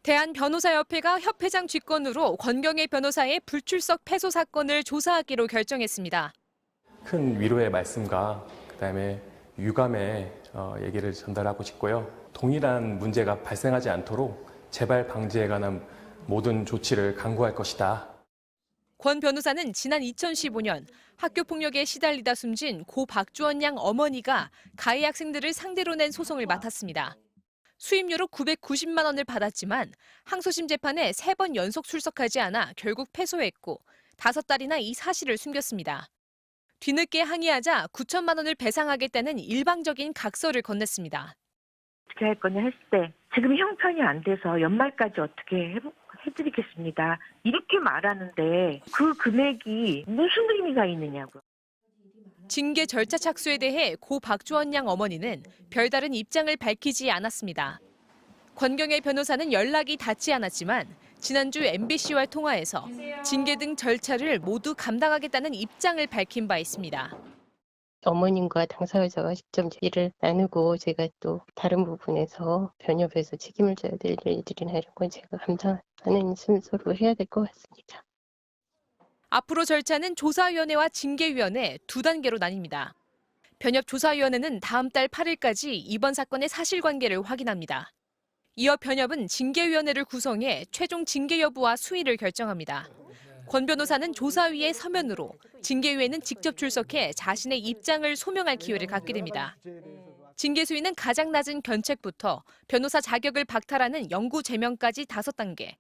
대한변호사협회가 협회장 직권으로 권경의 변호사의 불출석 패소 사건을 조사하기로 결정했습니다. 큰 위로의 말씀과 그다음에 유감의 얘기를 전달하고 싶고요. 동일한 문제가 발생하지 않도록 재발 방지에 관한 모든 조치를 강구할 것이다. 권 변호사는 지난 2015년 학교 폭력에 시달리다 숨진 고 박주원 양 어머니가 가해 학생들을 상대로 낸 소송을 맡았습니다. 수임료로 990만 원을 받았지만 항소심 재판에 3번 연속 출석하지 않아 결국 패소했고 5달이나 이 사실을 숨겼습니다. 뒤늦게 항의하자 9천만 원을 배상하겠다는 일방적인 각서를 건넸습니다. 어떻게 할 거냐 했을 때 지금 형편이 안 돼서 연말까지 어떻게 해드리겠습니다. 이렇게 말하는데 그 금액이 무슨 의미가 있느냐고요. 징계 절차 착수에 대해 고 박주원 양 어머니는 별다른 입장을 밝히지 않았습니다. 권경의 변호사는 연락이 닿지 않았지만 지난주 MBC와 통화에서 징계 등 절차를 모두 감당하겠다는 입장을 밝힌 바 있습니다. 어머님과 당사자가 직접 얘기를 나누고 제가 또 다른 부분에서 변협에서 책임을 져야 될 일들이나 이런 건 제가 감당하는 순서로 해야 될 것 같습니다. 앞으로 절차는 조사위원회와 징계위원회 2단계로 나뉩니다. 변협조사위원회는 다음 달 8일까지 이번 사건의 사실관계를 확인합니다. 이어 변협은 징계위원회를 구성해 최종 징계 여부와 수위를 결정합니다. 권 변호사는 조사위의 서면으로, 징계위에는 직접 출석해 자신의 입장을 소명할 기회를 갖게 됩니다. 징계 수위는 가장 낮은 견책부터 변호사 자격을 박탈하는 영구 제명까지 5단계.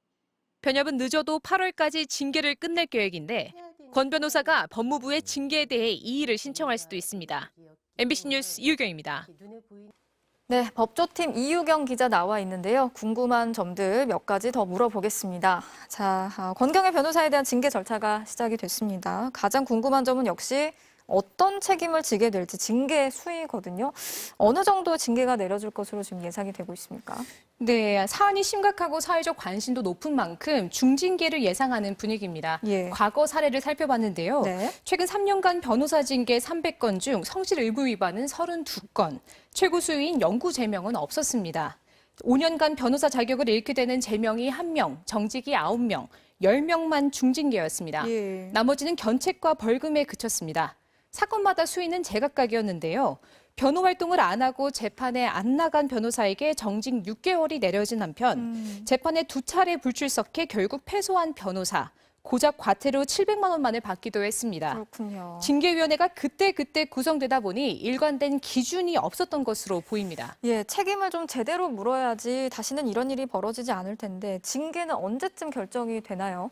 변협은 늦어도 8월까지 징계를 끝낼 계획인데 권 변호사가 법무부에 징계에 대해 이의를 신청할 수도 있습니다. MBC 뉴스 이유경입니다. 네, 법조팀 이유경 기자 나와 있는데요. 궁금한 점들 몇 가지 더 물어보겠습니다. 자, 권경의 변호사에 대한 징계 절차가 시작이 됐습니다. 가장 궁금한 점은 역시 어떤 책임을 지게 될지 징계 수위거든요. 어느 정도 징계가 내려질 것으로 지금 예상이 되고 있습니까? 네, 사안이 심각하고 사회적 관심도 높은 만큼 중징계를 예상하는 분위기입니다. 예. 과거 사례를 살펴봤는데요. 네. 최근 3년간 변호사 징계 300건 중 성실 의무 위반은 32건, 최고 수위인 영구 제명은 없었습니다. 5년간 변호사 자격을 잃게 되는 제명이 1명, 정직이 9명, 10명만 중징계였습니다. 예. 나머지는 견책과 벌금에 그쳤습니다. 사건마다 수위는 제각각이었는데요. 변호 활동을 안 하고 재판에 안 나간 변호사에게 정직 6개월이 내려진 한편 재판에 2차례 불출석해 결국 패소한 변호사, 고작 과태료 700만 원만을 받기도 했습니다. 그렇군요. 징계위원회가 그때 구성되다 보니 일관된 기준이 없었던 것으로 보입니다. 예, 책임을 좀 제대로 물어야지 다시는 이런 일이 벌어지지 않을 텐데 징계는 언제쯤 결정이 되나요?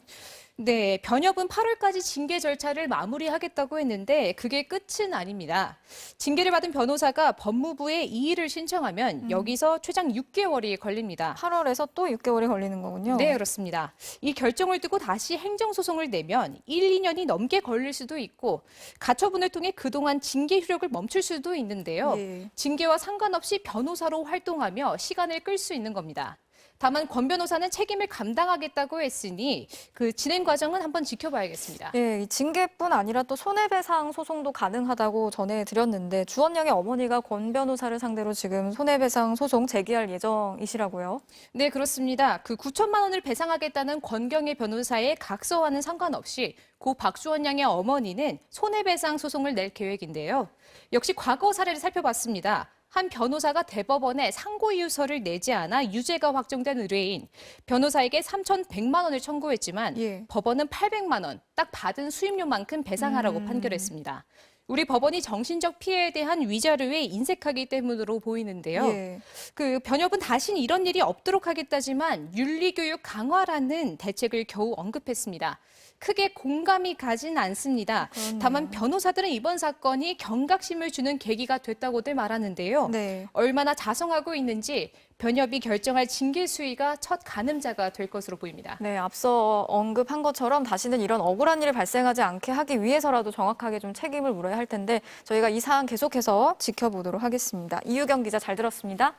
네, 변협은 8월까지 징계 절차를 마무리하겠다고 했는데 그게 끝은 아닙니다. 징계를 받은 변호사가 법무부에 이의를 신청하면 여기서 최장 6개월이 걸립니다. 8월에서 또 6개월이 걸리는 거군요. 네, 그렇습니다. 이 결정을 두고 다시 행정소송을 내면 1, 2년이 넘게 걸릴 수도 있고 가처분을 통해 그동안 징계 효력을 멈출 수도 있는데요. 예. 징계와 상관없이 변호사로 활동하며 시간을 끌 수 있는 겁니다. 다만 권 변호사는 책임을 감당하겠다고 했으니 그 진행 과정은 한번 지켜봐야겠습니다. 예, 이 징계뿐 아니라 또 손해배상 소송도 가능하다고 전해드렸는데 주원 양의 어머니가 권 변호사를 상대로 지금 손해배상 소송 제기할 예정이시라고요? 네, 그렇습니다. 그 9천만 원을 배상하겠다는 권경의 변호사의 각서와는 상관없이 고 박주원 양의 어머니는 손해배상 소송을 낼 계획인데요. 역시 과거 사례를 살펴봤습니다. 한 변호사가 대법원에 상고이유서를 내지 않아 유죄가 확정된 의뢰인 변호사에게 3,100만 원을 청구했지만 예. 법원은 800만 원, 딱 받은 수임료만큼 배상하라고 판결했습니다. 우리 법원이 정신적 피해에 대한 위자료에 인색하기 때문으로 보이는데요. 예. 그 변협은 다신 이런 일이 없도록 하겠다지만 윤리교육 강화라는 대책을 겨우 언급했습니다. 크게 공감이 가진 않습니다. 그렇네요. 다만 변호사들은 이번 사건이 경각심을 주는 계기가 됐다고들 말하는데요. 네. 얼마나 자성하고 있는지 변협이 결정할 징계 수위가 첫 가늠자가 될 것으로 보입니다. 네, 앞서 언급한 것처럼 다시는 이런 억울한 일이 발생하지 않게 하기 위해서라도 정확하게 좀 책임을 물어야 할 텐데 저희가 이 사안 계속해서 지켜보도록 하겠습니다. 이유경 기자 잘 들었습니다.